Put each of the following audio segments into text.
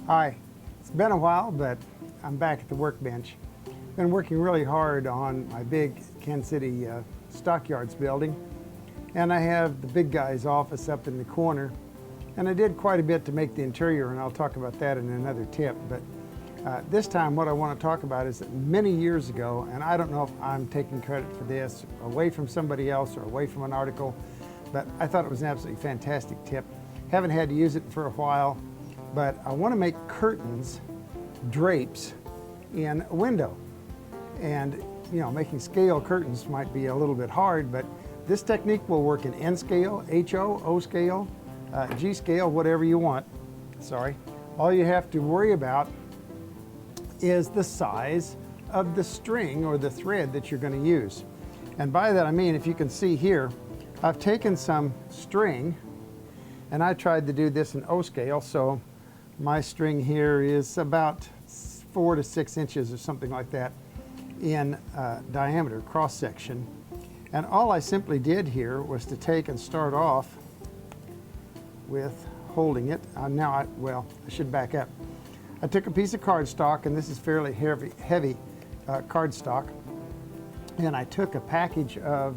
Hi, it's been a while, but I'm back at the workbench. Been working really hard on my big Kansas City stockyards building, and I have the big guy's office up in the corner, and I did quite a bit to make the interior, and I'll talk about that in another tip. But this time what I want to talk about is that many years ago, and I don't know if I'm taking credit for this away from somebody else or away from an article, but I thought it was an absolutely fantastic tip. Haven't had to use it for a while, but I want to make curtains, drapes in a window. And you know, making scale curtains might be a little bit hard, but this technique will work in N scale, HO, O scale, G scale, whatever you want. Sorry. All you have to worry about is the size of the string or the thread that you're going to use. And by that I mean, if you can see here, I've taken some string and I tried to do this in O scale, so my string here is about 4 to 6 inches or something like that in diameter, cross section. And all I simply did here was to take and start off with holding it. I should back up. I took a piece of cardstock, and this is fairly heavy cardstock, and I took a package of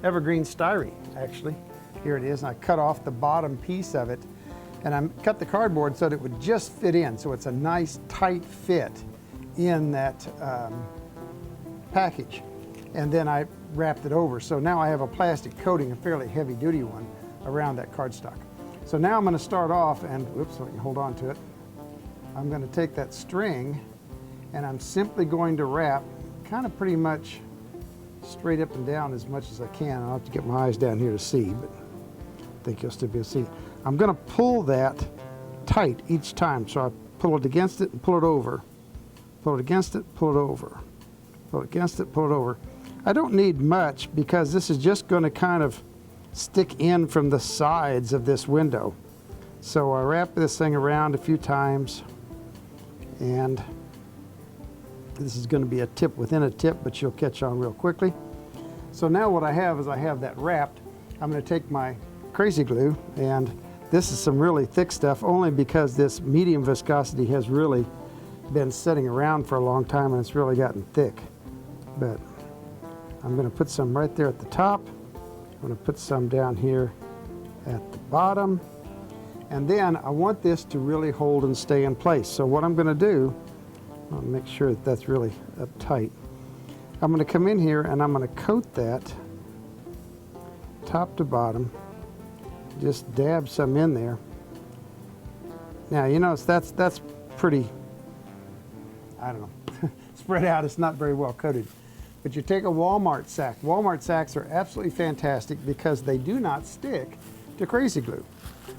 evergreen styrene, actually. Here it is, and I cut off the bottom piece of it, and I cut the cardboard so that it would just fit in, so it's a nice tight fit in that package. And then I wrapped it over, so now I have a plastic coating, a fairly heavy duty one, around that cardstock. So now I'm going to start off, and whoops, so I can hold on to it. I'm going to take that string and I'm simply going to wrap kind of pretty much straight up and down as much as I can. I'll have to get my eyes down here to see, but I think you'll still be able to see. I'm going to pull that tight each time. So I pull it against it and pull it over. Pull it against it, pull it over. Pull it against it, pull it over. I don't need much because this is just going to kind of stick in from the sides of this window. So I wrap this thing around a few times, and this is going to be a tip within a tip, but you'll catch on real quickly. So now what I have is I have that wrapped. I'm going to take my crazy glue, and this is some really thick stuff only because this medium viscosity has really been sitting around for a long time and it's really gotten thick. But I'm going to put some right there at the top. I'm going to put some down here at the bottom. And then I want this to really hold and stay in place. So what I'm going to do, I'll make sure that that's really up tight. I'm going to come in here and I'm going to coat that top to bottom. Just dab some in there. Now you notice that's pretty, I don't know, spread out. It's not very well coated. But you take a Walmart sack. Walmart sacks are absolutely fantastic because they do not stick to crazy glue.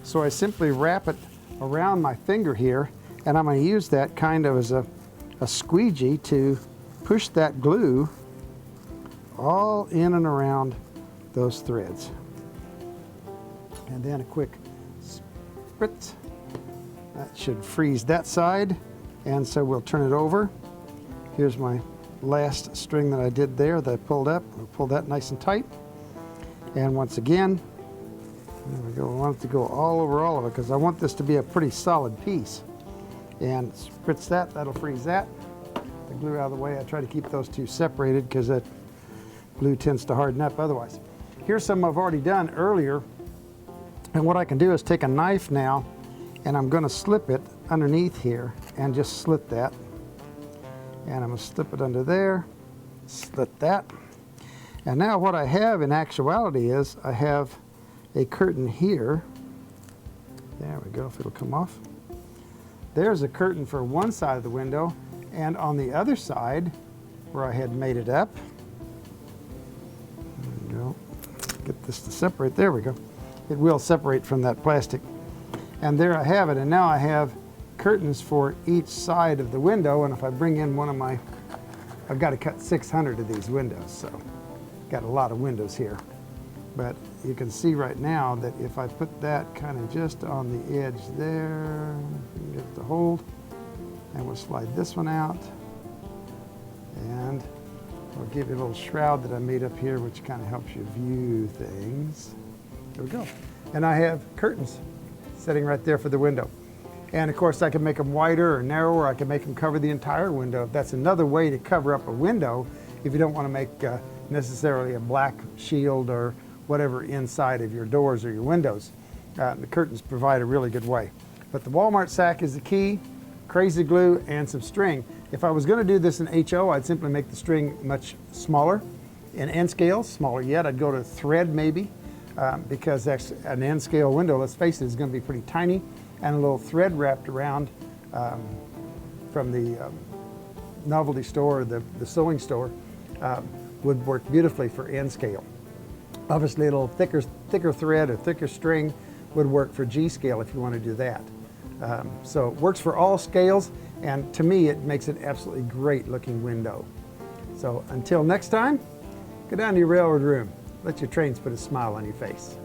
So I simply wrap it around my finger here, and I'm going to use that kind of as a squeegee to push that glue all in and around those threads. And then a quick spritz. That should freeze that side, and so we'll turn it over. Here's my last string that I did there that I pulled up. I'll pull that nice and tight. And once again, there we go. I want it to go all over all of it because I want this to be a pretty solid piece. And spritz that, that'll freeze that. The glue out of the way. I try to keep those two separated because that glue tends to harden up otherwise. Here's some I've already done earlier. And what I can do is take a knife now, and I'm going to slip it underneath here and just slit that. And I'm going to slip it under there, slit that. And now what I have in actuality is I have a curtain here. There we go, if it'll come off. There's a curtain for one side of the window, and on the other side, where I had made it up, there we go. Get this to separate, there we go. It will separate from that plastic. And there I have it, and now I have curtains for each side of the window, and if I bring in one of my, I've got to cut 600 of these windows, so got a lot of windows here. But you can see right now that if I put that kind of just on the edge there, you can get the hold, and we'll slide this one out, and I'll give you a little shroud that I made up here, which kind of helps you view things. There we go. And I have curtains sitting right there for the window. And of course I can make them wider or narrower. I can make them cover the entire window. That's another way to cover up a window if you don't want to make necessarily a black shield or whatever inside of your doors or your windows. The curtains provide a really good way. But the Walmart sack is the key, crazy glue and some string. If I was going to do this in HO, I'd simply make the string much smaller. In N scale, smaller yet, I'd go to thread maybe, because that's an N scale window, let's face it, is going to be pretty tiny, and a little thread wrapped around from the novelty store or the sewing store would work beautifully for N scale. Obviously a little thicker thread or thicker string would work for G scale if you want to do that. So it works for all scales, and to me it makes an absolutely great looking window. So until next time, go down to your railroad room. Let your trains put a smile on your face.